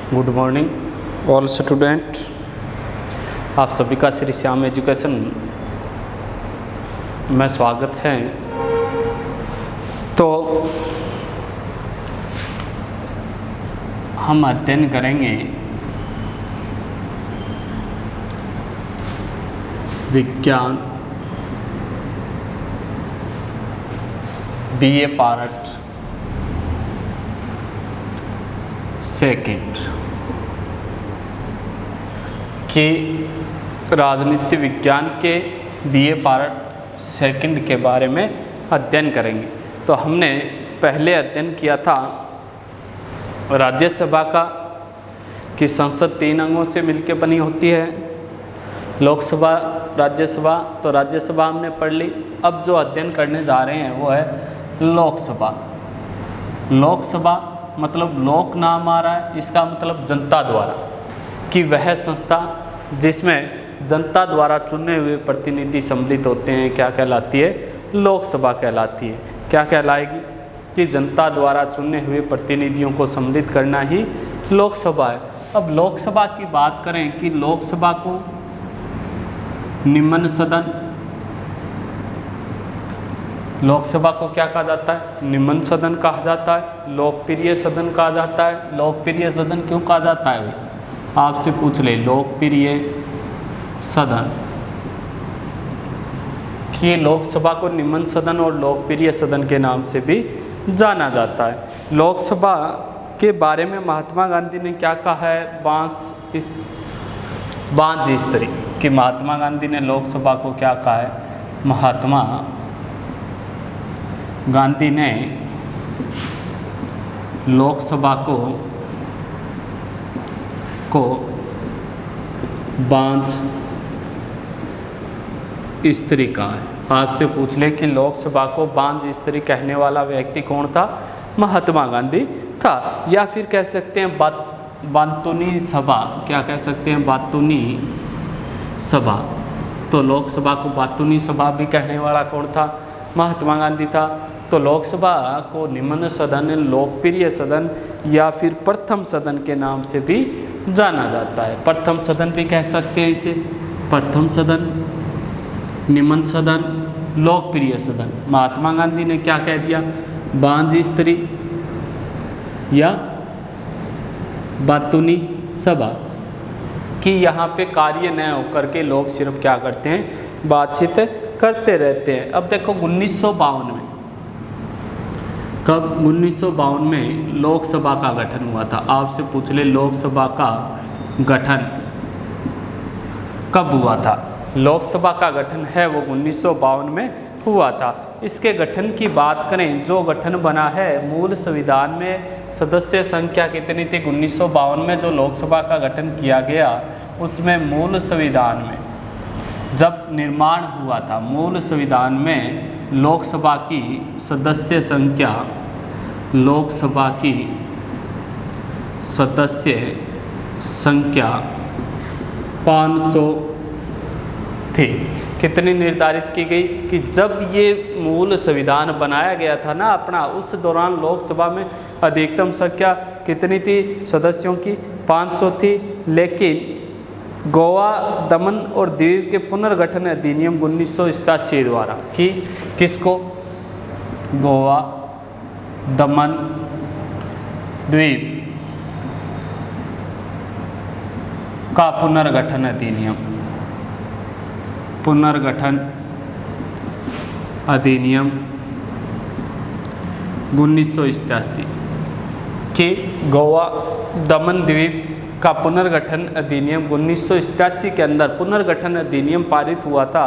Good morning all student. आप सभी का श्री श्याम एजुकेशन में स्वागत है। तो हम अध्ययन करेंगे विज्ञान BA पार्ट सेकंड के राजनीति विज्ञान के BA पार्ट सेकंड के बारे में अध्ययन करेंगे। तो हमने पहले अध्ययन किया था राज्यसभा का कि संसद 3 अंगों से मिलकर बनी होती है, लोकसभा, राज्यसभा। तो राज्यसभा हमने पढ़ ली। अब जो अध्ययन करने जा रहे हैं वो है लोकसभा। लोकसभा मतलब लोक नाम आ रहा है, इसका मतलब जनता द्वारा, कि वह संस्था जिसमें जनता द्वारा चुने हुए प्रतिनिधि सम्मिलित होते हैं क्या कहलाती है? लोकसभा कहलाती है। क्या कहलाएगी? कि जनता द्वारा चुने हुए प्रतिनिधियों को सम्मिलित करना ही लोकसभा है। अब लोकसभा की बात करें कि लोकसभा को निम्न सदन, लोकसभा को क्या कहा जाता है? निम्न सदन कहा जाता है, लोकप्रिय सदन कहा जाता है। लोकप्रिय सदन क्यों कहा जाता है? आपसे पूछ ले, लोकप्रिय सदन, कि लोकसभा को निम्न सदन और लोकप्रिय सदन के नाम से भी जाना जाता है। लोकसभा के बारे में महात्मा गांधी ने क्या कहा है? बांझ स्त्री, कि महात्मा गांधी ने लोकसभा को क्या कहा है? महात्मा गांधी ने लोकसभा को बांझ स्त्री कहा है। आपसे पूछ ले कि लोकसभा को बांझ स्त्री कहने वाला व्यक्ति कौन था? महात्मा गांधी था। या फिर कह सकते हैं बातूनी सभा। क्या कह सकते हैं? बातूनी सभा। तो लोकसभा को बातूनी सभा भी कहने वाला कौन था? महात्मा गांधी था। तो लोकसभा को निम्न सदन, लोकप्रिय सदन या फिर प्रथम सदन के नाम से भी जाना जाता है। प्रथम सदन भी कह सकते हैं इसे। प्रथम सदन, निम्न सदन, लोकप्रिय सदन। महात्मा गांधी ने क्या कह दिया? बांझ स्त्री या बातूनी सभा, कि यहाँ पे कार्य न होकर के लोग सिर्फ क्या करते हैं? बातचीत करते रहते हैं। अब देखो 1952 में, कब? 1952 में लोकसभा का गठन हुआ था। आपसे पूछ ले, लोकसभा का गठन कब हुआ था? लोकसभा का गठन है वो 1952 में हुआ था। इसके गठन की बात करें, जो गठन बना है मूल संविधान में सदस्य संख्या कितनी थी? 1952 में जो लोकसभा का गठन किया गया उसमें मूल संविधान में जब निर्माण हुआ था, मूल संविधान में लोकसभा की सदस्य संख्या, लोकसभा की सदस्य संख्या 500 थी। कितनी निर्धारित की गई? कि जब ये मूल संविधान बनाया गया था ना अपना, उस दौरान लोकसभा में अधिकतम संख्या कितनी थी सदस्यों की? 500 थी। लेकिन गोवा, दमन और द्वीप के पुनर्गठन अधिनियम 1987 द्वारा, कि किसको? गोवा, दमन, द्वीप का पुनर्गठन अधिनियम, पुनर्गठन अधिनियम 1987, कि गोवा, दमन, द्वीप का पुनर्गठन अधिनियम 1987 के अंदर पुनर्गठन अधिनियम पारित हुआ था।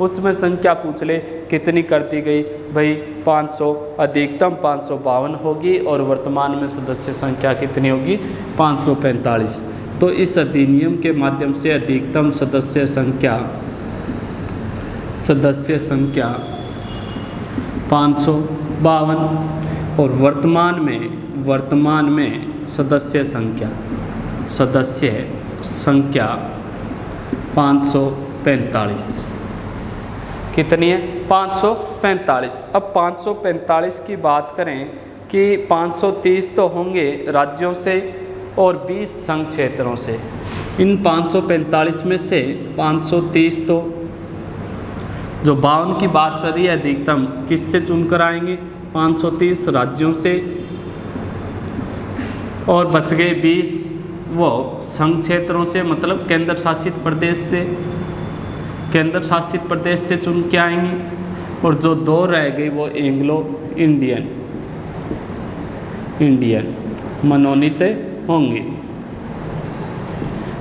उसमें संख्या पूछ ले कितनी कर दी गई? भाई 500, अधिकतम 552 होगी और वर्तमान में सदस्य संख्या कितनी होगी? 545। तो इस अधिनियम के माध्यम से अधिकतम सदस्य संख्या 552 और वर्तमान में सदस्य संख्या 545। कितनी है? 545। अब 545 की बात करें कि 530 तो होंगे राज्यों से और 20 संघ क्षेत्रों से। इन 545 में से 530 तो जो 52 की बात चल रही है अधिकतम किससे चुनकर आएंगे, 530 राज्यों से, और बच गए 20 वो संघ क्षेत्रों से, मतलब केंद्र शासित प्रदेश से, केंद्र शासित प्रदेश से चुन के आएंगे। और जो 2 रह गई वो एंग्लो इंडियन मनोनीत होंगे।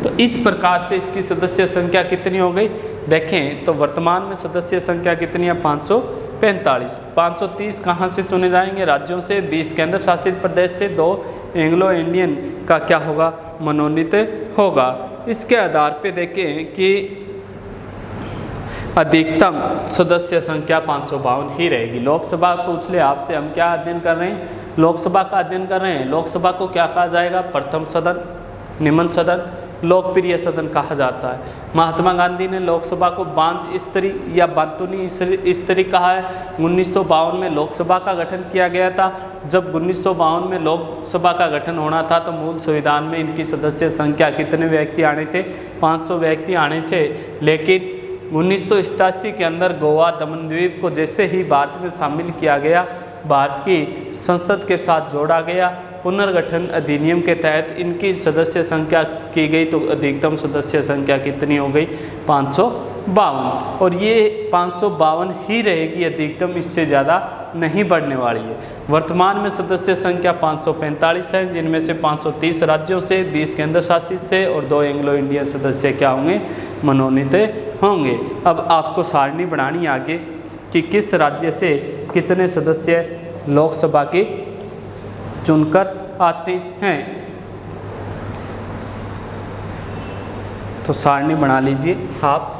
तो इस प्रकार से इसकी सदस्य संख्या कितनी हो गई, देखें तो वर्तमान में सदस्य संख्या कितनी है, 545। 530 कहाँ से चुने जाएंगे, राज्यों से, 20 केंद्र शासित प्रदेश से, 2 एंग्लो इंडियन का क्या होगा, मनोनीत होगा। इसके आधार पे देखें कि अधिकतम सदस्य संख्या 552 ही रहेगी। लोकसभा पूछ ले आपसे, हम क्या अध्ययन कर रहे हैं, लोकसभा का अध्ययन कर रहे हैं। लोकसभा को क्या कहा जाएगा, प्रथम सदन, निम्न सदन, लोकप्रिय सदन कहा जाता है। महात्मा गांधी ने लोकसभा को बांझ स्त्री या बांतुनी स्त्री कहा है। 1952 में लोकसभा का गठन किया गया था। जब 1952 में लोकसभा का गठन होना था तो मूल संविधान में इनकी सदस्य संख्या कितने व्यक्ति आने थे, 500 व्यक्ति आने थे। लेकिन 1987 के अंदर गोवा दमन द्वीप को जैसे ही भारत में शामिल किया गया, भारत की संसद के साथ जोड़ा गया, पुनर्गठन अधिनियम के तहत इनकी सदस्य संख्या की गई तो अधिकतम सदस्य संख्या कितनी हो गई, 552। और ये 552 ही रहेगी अधिकतम, इससे ज़्यादा नहीं बढ़ने वाली है। वर्तमान में सदस्य संख्या 545 है, जिनमें से 530 राज्यों से, 20 केंद्र शासित से और 2 एंग्लो इंडियन सदस्य क्या होंगे, मनोनीत होंगे। अब आपको सारणी बनानी आगे कि किस राज्य से कितने सदस्य लोकसभा के चुनकर आते हैं। तो सारणी बना लीजिए आप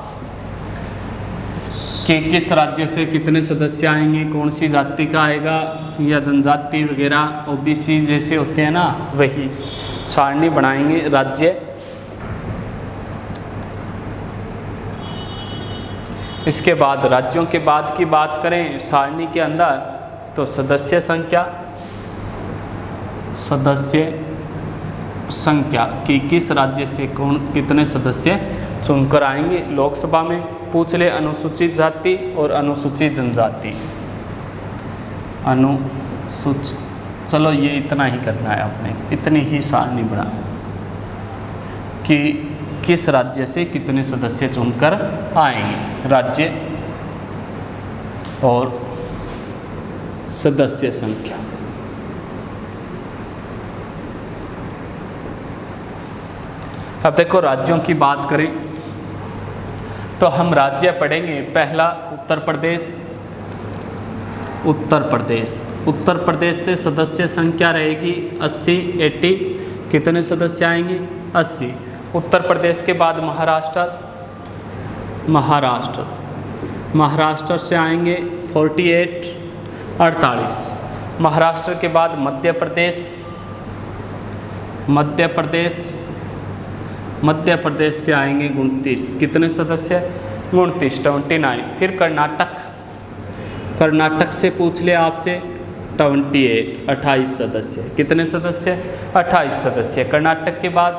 कि किस राज्य से कितने सदस्य आएंगे, कौन सी जाति का आएगा या जनजाति वगैरह ओबीसी जैसे होते हैं ना, वही सारणी बनाएंगे राज्य। इसके बाद राज्यों के बाद की बात करें सारणी के अंदर तो सदस्य संख्या कि किस राज्य से कौन कितने सदस्य चुनकर आएंगे लोकसभा में। पूछ ले अनुसूचित जाति और अनुसूचित जनजाति, चलो ये इतना ही करना है आपने, इतनी ही सारणी बना कि किस राज्य से कितने सदस्य चुनकर आएंगे, राज्य और सदस्य संख्या। अब देखो राज्यों की बात करें तो हम राज्य पढ़ेंगे। पहला उत्तर प्रदेश से सदस्य संख्या रहेगी 80 कितने सदस्य आएंगे, 80। उत्तर प्रदेश के बाद महाराष्ट्र से आएंगे 48। महाराष्ट्र के बाद मध्य प्रदेश से आएंगे 29 कितने सदस्य, 29। फिर कर्नाटक से पूछ ले आपसे 28 सदस्य, कितने सदस्य, 28 सदस्य। कर्नाटक के बाद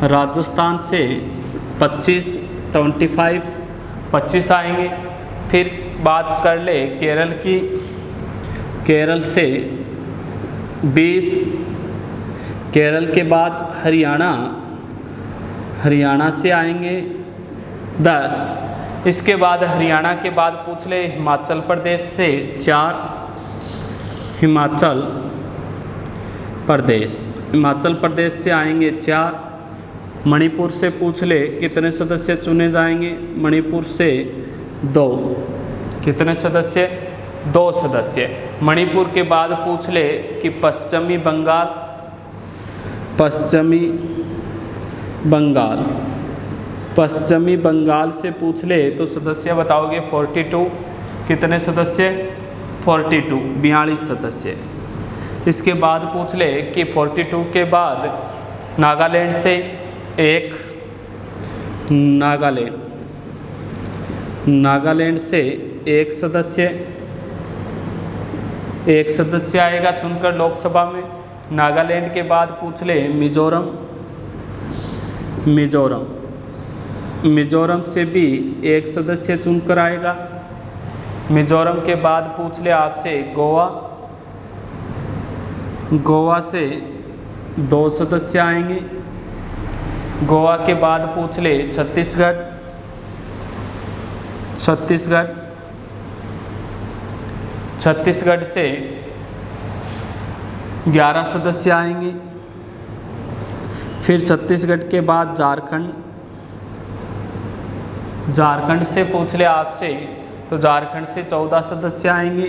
राजस्थान से 25 आएंगे। फिर बात कर ले केरल की, केरल से 20। केरल के बाद हरियाणा से आएंगे 10। इसके बाद हरियाणा के बाद पूछ ले हिमाचल प्रदेश से 4। हिमाचल प्रदेश से आएंगे 4। मणिपुर से पूछ ले कितने सदस्य चुने जाएंगे, मणिपुर से 2। कितने सदस्य, 2 सदस्य। मणिपुर के बाद पूछ ले कि पश्चिमी बंगाल से पूछ ले तो सदस्य बताओगे 42। कितने सदस्य, 42 सदस्य। इसके बाद पूछ ले कि 42 के बाद नागालैंड से 1। नागालैंड से 1 सदस्य आएगा चुनकर लोकसभा में। नागालैंड के बाद पूछ ले मिजोरम, मिजोरम, मिजोरम से भी एक सदस्य चुनकर आएगा। मिजोरम के बाद पूछ ले आपसे गोवा, गोवा से 2 सदस्य आएंगे। गोवा के बाद पूछ ले छत्तीसगढ़, छत्तीसगढ़, छत्तीसगढ़ से 11 सदस्य आएंगे। फिर छत्तीसगढ़ के बाद झारखंड, झारखंड से पूछ ले आपसे तो झारखंड से 14 सदस्य आएंगे।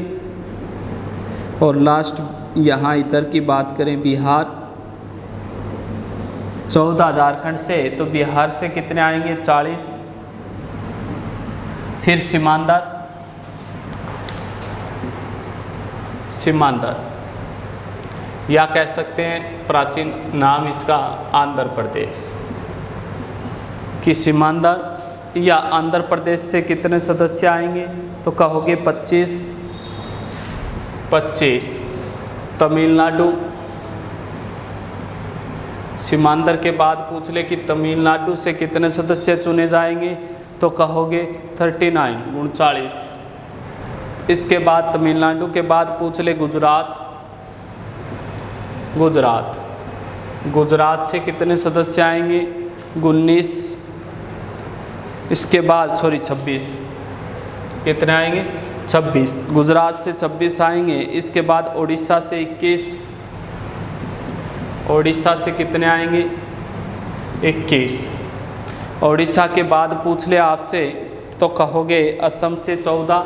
और लास्ट यहाँ इधर की बात करें बिहार, 14 झारखंड से, तो बिहार से कितने आएंगे 40। फिर सीमांदर, सीमांदर या कह सकते हैं प्राचीन नाम इसका आंध्र प्रदेश, कि सीमांदर या आंध्र प्रदेश से कितने सदस्य आएंगे तो कहोगे 25, 25। तमिलनाडु, सीमांदर के बाद पूछ ले कि तमिलनाडु से कितने सदस्य चुने जाएंगे तो कहोगे 39, 39। इसके बाद तमिलनाडु के बाद पूछ ले गुजरात, गुजरात, गुजरात से कितने सदस्य आएंगे 19। इसके बाद 26, कितने आएंगे 26, गुजरात से 26 आएंगे। इसके बाद उड़ीसा से 21, उड़ीसा से कितने आएंगे 21। उड़ीसा के बाद पूछ ले आपसे तो कहोगे असम से 14,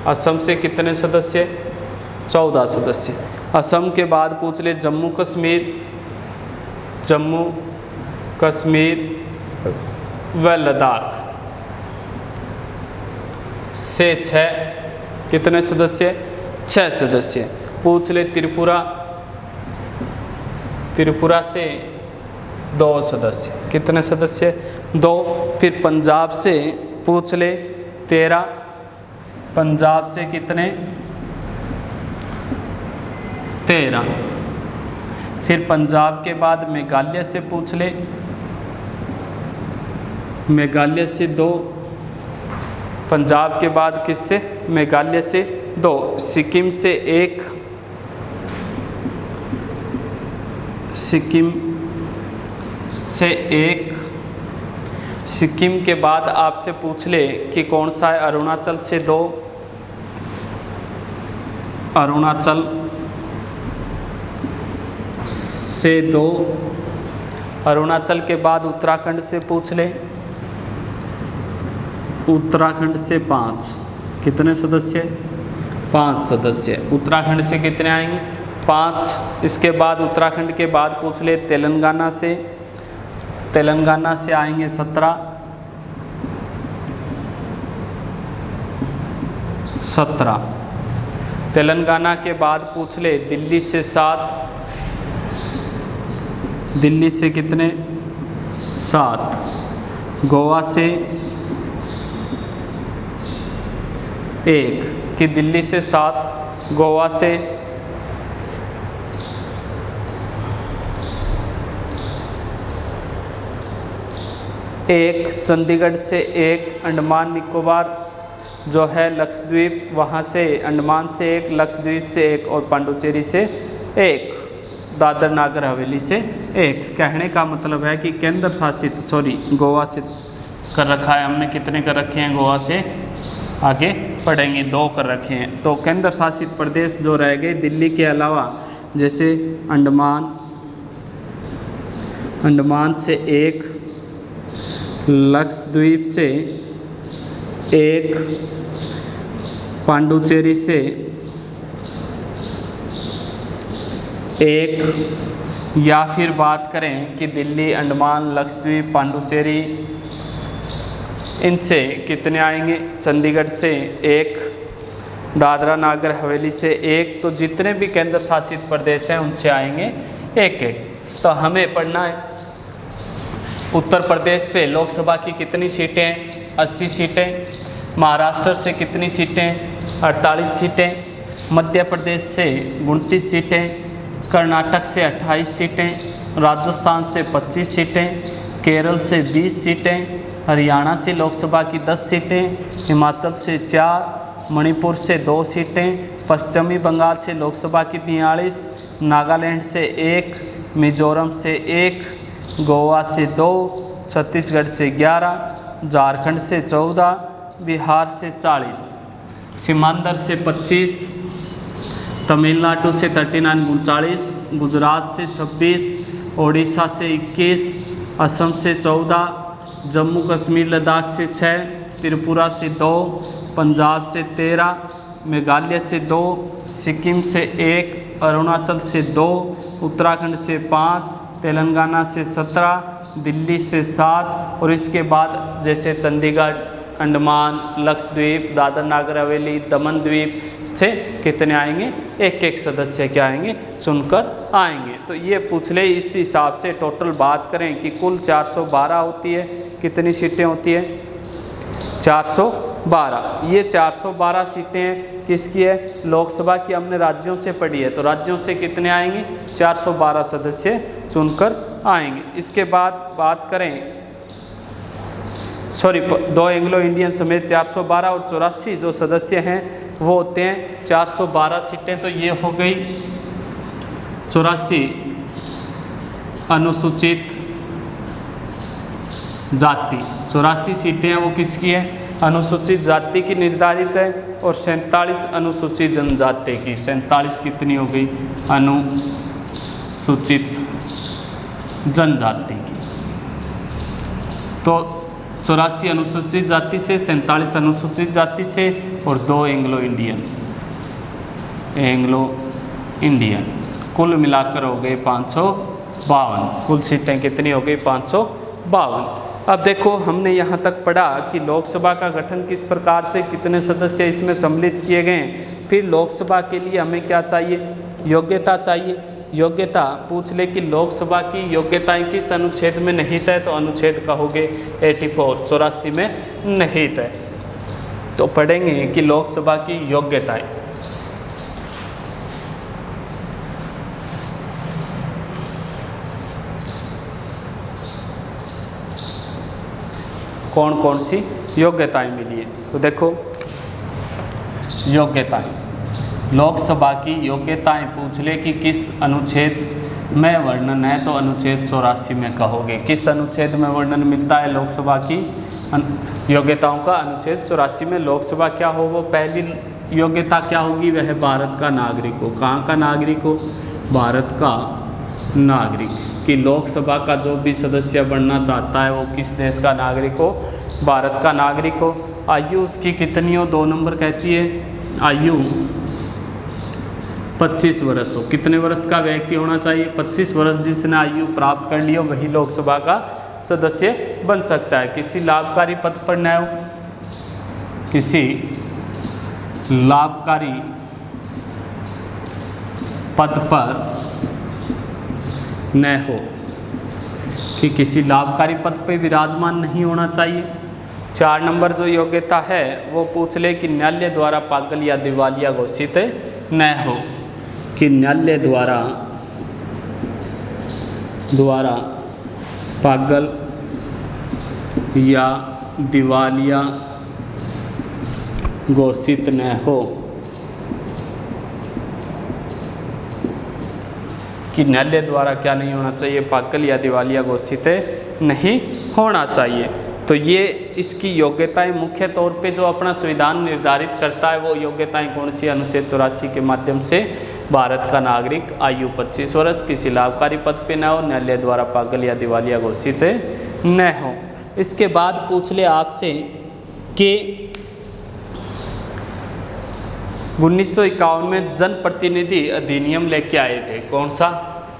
असम से कितने सदस्य 14 सदस्य। असम के बाद पूछ ले जम्मू कश्मीर, जम्मू कश्मीर व लद्दाख से 6, कितने सदस्य 6 सदस्य। पूछ ले त्रिपुरा, त्रिपुरा से 2 सदस्य, कितने सदस्य 2। फिर पंजाब से पूछ ले 13, पंजाब से कितने 13। फिर पंजाब के बाद मेघालय से पूछ ले, मेघालय से 2। पंजाब के बाद किससे मेघालय से 2। सिक्किम से 1, सिक्किम से 1। सिक्किम के बाद आपसे पूछ ले कि कौन सा है, अरुणाचल से 2, अरुणाचल से 2। अरुणाचल के बाद उत्तराखंड से पूछ ले, उत्तराखंड से 5, कितने सदस्य 5 सदस्य। उत्तराखंड से कितने आएंगे 5। इसके बाद उत्तराखंड के बाद पूछ ले तेलंगाना से, तेलंगाना से आएंगे 17, 17। तेलंगाना के बाद पूछ ले दिल्ली से 7, दिल्ली से कितने 7। गोवा से 1, कि दिल्ली से 7, गोवा से 1, चंडीगढ़ से 1, अंडमान निकोबार जो है लक्षद्वीप वहाँ से अंडमान से 1, लक्षद्वीप से 1 और पांडुचेरी से 1, दादर नागर हवेली से 1। कहने का मतलब है कि केंद्र शासित, सॉरी गोवा से कर रखा है हमने, कितने कर रखे हैं गोवा से आगे पढ़ेंगे 2 कर रखे हैं। तो केंद्र शासित प्रदेश जो रह गए दिल्ली के अलावा, जैसे अंडमान, अंडमान से 1, लक्षद्वीप से 1, पांडुचेरी से 1, या फिर बात करें कि दिल्ली, अंडमान, लक्षद्वीप, पांडुचेरी इनसे कितने आएंगे, चंडीगढ़ से 1, दादरा नागर हवेली से 1। तो जितने भी केंद्र शासित प्रदेश हैं उनसे आएंगे 1-1। तो हमें पढ़ना है उत्तर प्रदेश से लोकसभा की कितनी सीटें हैं 80 सीटें, महाराष्ट्र से कितनी सीटें 48 सीटें, मध्य प्रदेश से 29 सीटें, कर्नाटक से 28 सीटें, राजस्थान से 25 सीटें, केरल से 20 सीटें, हरियाणा से लोकसभा की 10 सीटें, हिमाचल से 4, मणिपुर से 2 सीटें, पश्चिमी बंगाल से लोकसभा की 42, नागालैंड से 1, मिजोरम से 1, गोवा से 2, छत्तीसगढ़ से 11, झारखंड से 14, बिहार से 40, सीमांध्र से 25, तमिलनाडु से 39 गुजरात से 26, ओडिशा से 21, असम से 14, जम्मू कश्मीर लद्दाख से 6, त्रिपुरा से 2, पंजाब से 13, मेघालय से 2, सिक्किम से 1, अरुणाचल से 2, उत्तराखंड से 5, तेलंगाना से 17, दिल्ली से 7 और इसके बाद जैसे चंडीगढ़, अंडमान, लक्षद्वीप, दादर नागर हवेली, दमन द्वीप से कितने आएंगे, एक एक सदस्य क्या आएंगे, चुनकर आएंगे। तो ये पूछ ले, इस हिसाब से टोटल बात करें कि कुल 412 होती है, कितनी सीटें होती है, 412। ये 412 सीटें किसकी है, लोकसभा की। हमने राज्यों से पढ़ी है, तो राज्यों से कितने आएंगे, 412 सदस्य चुनकर आएंगे। इसके बाद बात करें, सॉरी 2 एंग्लो इंडियन समेत 412 और 84 जो सदस्य हैं वो होते हैं 412 सीटें। तो ये हो गई 84 अनुसूचित जाति, 84 सीटें हैं वो किसकी है, अनुसूचित जाति की निर्धारित है, और 47 अनुसूचित जनजाति की। 47 कितनी हो गई, अनुसूचित जनजाति की। तो 84 अनुसूचित जाति से, 47 अनुसूचित जाति से और 2 एंग्लो इंडियन, कुल मिलाकर हो गए 552। कुल सीटें कितनी हो गई, 552। अब देखो हमने यहाँ तक पढ़ा कि लोकसभा का गठन किस प्रकार से, कितने सदस्य इसमें सम्मिलित किए गए हैं। फिर लोकसभा के लिए हमें क्या चाहिए, योग्यता चाहिए। योग्यता पूछ ले कि लोकसभा की योग्यताएं किस अनुच्छेद में निहित है, तो अनुच्छेद कहोगे 84 में निहित है। तो पढ़ेंगे कि लोकसभा की योग्यताएं। कौन कौन सी योग्यताएं मिली है, तो देखो योग्यताएं, लोकसभा की योग्यताएं पूछ ले कि किस अनुच्छेद में वर्णन है, तो अनुच्छेद 84 में कहोगे। किस अनुच्छेद में वर्णन मिलता है लोकसभा की योग्यताओं का, अनुच्छेद 84 में। लोकसभा क्या हो, वो पहली योग्यता क्या होगी, वह भारत का नागरिक हो। कहाँ का नागरिक हो, भारत का नागरिक। कि लोकसभा का जो भी सदस्य बनना चाहता है वो किस देश का नागरिक हो, भारत का नागरिक हो। आयु उसकी कितनी हो, 2 नंबर कहती है, आयु 25 वर्ष हो। कितने वर्ष का व्यक्ति होना चाहिए, 25 वर्ष। जिसने आयु प्राप्त कर ली हो वही लोकसभा का सदस्य बन सकता है। किसी लाभकारी पद पर न हो, किसी लाभकारी पद पर न हो, कि किसी लाभकारी पद पर विराजमान नहीं होना चाहिए। 4 नंबर जो योग्यता है वो पूछ ले कि न्यायालय द्वारा पागल या दिवालिया घोषित न हो, कि न्यायालय द्वारा पागल या दिवालिया घोषित न हो, कि न्यायालय द्वारा क्या नहीं होना चाहिए, पागल या दिवालिया घोषित नहीं होना चाहिए। तो ये इसकी योग्यताएं मुख्य तौर पे जो अपना संविधान निर्धारित करता है वो योग्यताएं कौन सी, अनुच्छेद 84 के माध्यम से भारत का नागरिक, आयु 25 वर्ष, किसी लाभकारी पद पे न हो, न्यायालय द्वारा पागल या दिवालिया घोषित न हो। इसके बाद पूछ ले आपसे कि 1951 में जनप्रतिनिधि अधिनियम लेके आए थे। कौन सा,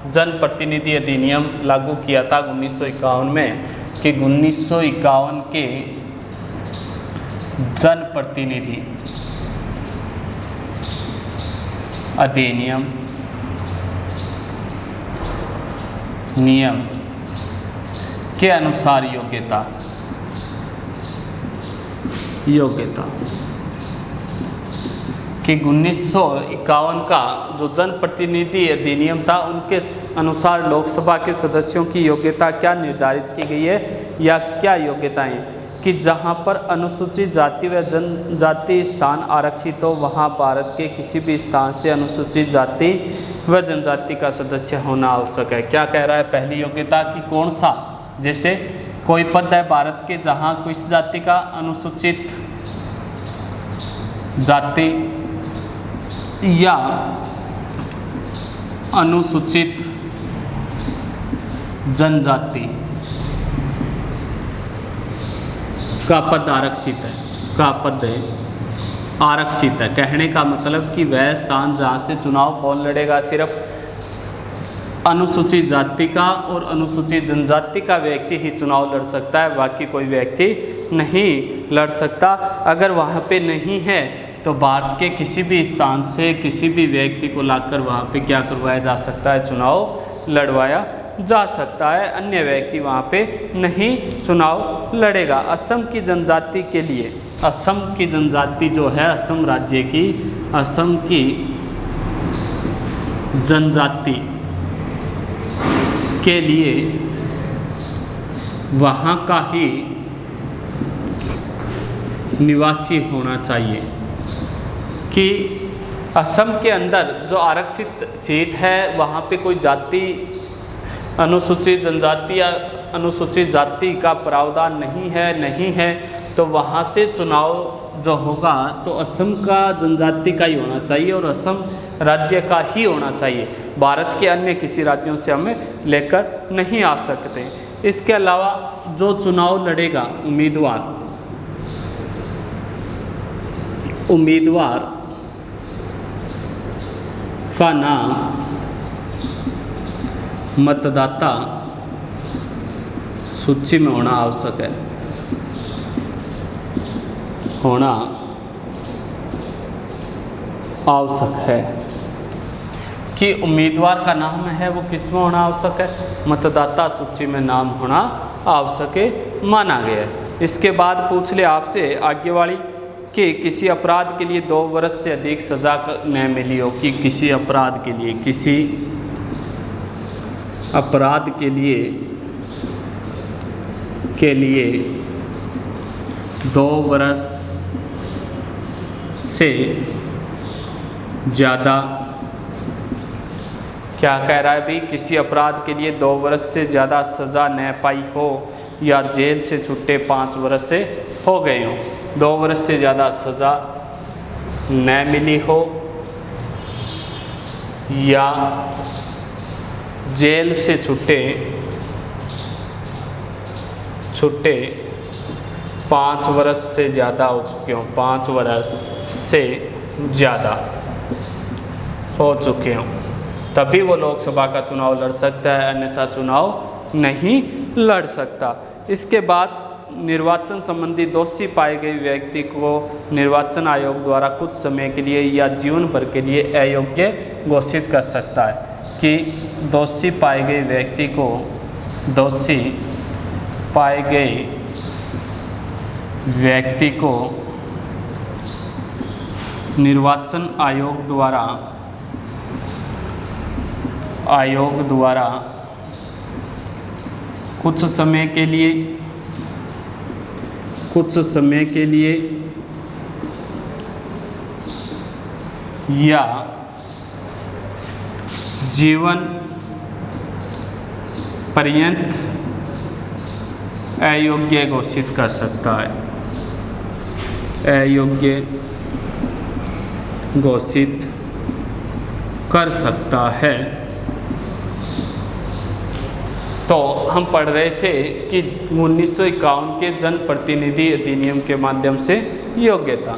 जनप्रतिनिधि अधिनियम लागू किया था 1951 में, कि 1951 के जनप्रतिनिधि अधिनियम नियम के अनुसार योग्यता कि 1951 का जो जनप्रतिनिधि अधिनियम था उनके अनुसार लोकसभा के सदस्यों की योग्यता क्या निर्धारित की गई है या क्या योग्यताएं, कि जहां पर अनुसूचित जाति व जनजाति स्थान आरक्षित हो वहां भारत के किसी भी स्थान से अनुसूचित जाति व जनजाति का सदस्य होना आवश्यक है। क्या कह रहा है पहली योग्यता की कौन सा, जैसे कोई पद है भारत के जहां किस जाति का अनुसूचित जाति या अनुसूचित जनजाति का पद आरक्षित है, का पद है आरक्षित है। कहने का मतलब कि वह स्थान जहाँ से चुनाव कौन लड़ेगा, सिर्फ अनुसूचित जाति का और अनुसूचित जनजाति का व्यक्ति ही चुनाव लड़ सकता है, बाकी कोई व्यक्ति नहीं लड़ सकता। अगर वहाँ पे नहीं है तो भारत के किसी भी स्थान से किसी भी व्यक्ति को लाकर वहाँ पे क्या करवाया जा सकता है, चुनाव लड़वाया जा सकता है, अन्य व्यक्ति वहाँ पे नहीं चुनाव लड़ेगा। असम की जनजाति के लिए, असम की जनजाति जो है असम राज्य की, असम की जनजाति के लिए वहाँ का ही निवासी होना चाहिए, कि असम के अंदर जो आरक्षित सीट है वहाँ पे कोई जाति अनुसूचित जनजाति या अनुसूचित जाति का प्रावधान नहीं है तो वहाँ से चुनाव जो होगा तो असम का जनजाति का ही होना चाहिए और असम राज्य का ही होना चाहिए। भारत के अन्य किसी राज्यों से हमें लेकर नहीं आ सकते। इसके अलावा जो चुनाव लड़ेगा उम्मीदवार का नाम मतदाता सूची में होना आवश्यक है, कि उम्मीदवार का नाम है वो किस में होना आवश्यक है, मतदाता सूची में नाम होना आवश्यक है माना गया है। इसके बाद पूछ ले आपसे आगे वाली कि किसी अपराध के लिए 2 वर्ष से अधिक सजा न मिली हो, कि किसी अपराध के लिए 2 वर्ष से ज़्यादा, क्या कह रहा है भाई, किसी अपराध के लिए 2 वर्ष से ज़्यादा सज़ा न पाई हो या जेल से छुट्टे 5 वर्ष से हो गए हों। 2 वर्ष से ज़्यादा सज़ा न मिली हो या जेल से छुट्टे 5 वर्ष से ज़्यादा हो चुके हों, 5 वर्ष से ज़्यादा हो चुके हों, तभी वो लोकसभा का चुनाव लड़ सकता है, अन्यथा चुनाव नहीं लड़ सकता। इसके बाद निर्वाचन संबंधी दोषी पाए गए व्यक्ति को निर्वाचन आयोग द्वारा कुछ समय के लिए या जीवन भर के लिए अयोग्य घोषित कर सकता है, कि दोषी पाए गए व्यक्ति को निर्वाचन आयोग द्वारा कुछ समय के लिए या जीवन पर्यंत अयोग्य घोषित कर सकता है, अयोग्य घोषित कर सकता है। तो हम पढ़ रहे थे कि 1951 के जनप्रतिनिधि अधिनियम के माध्यम से योग्यता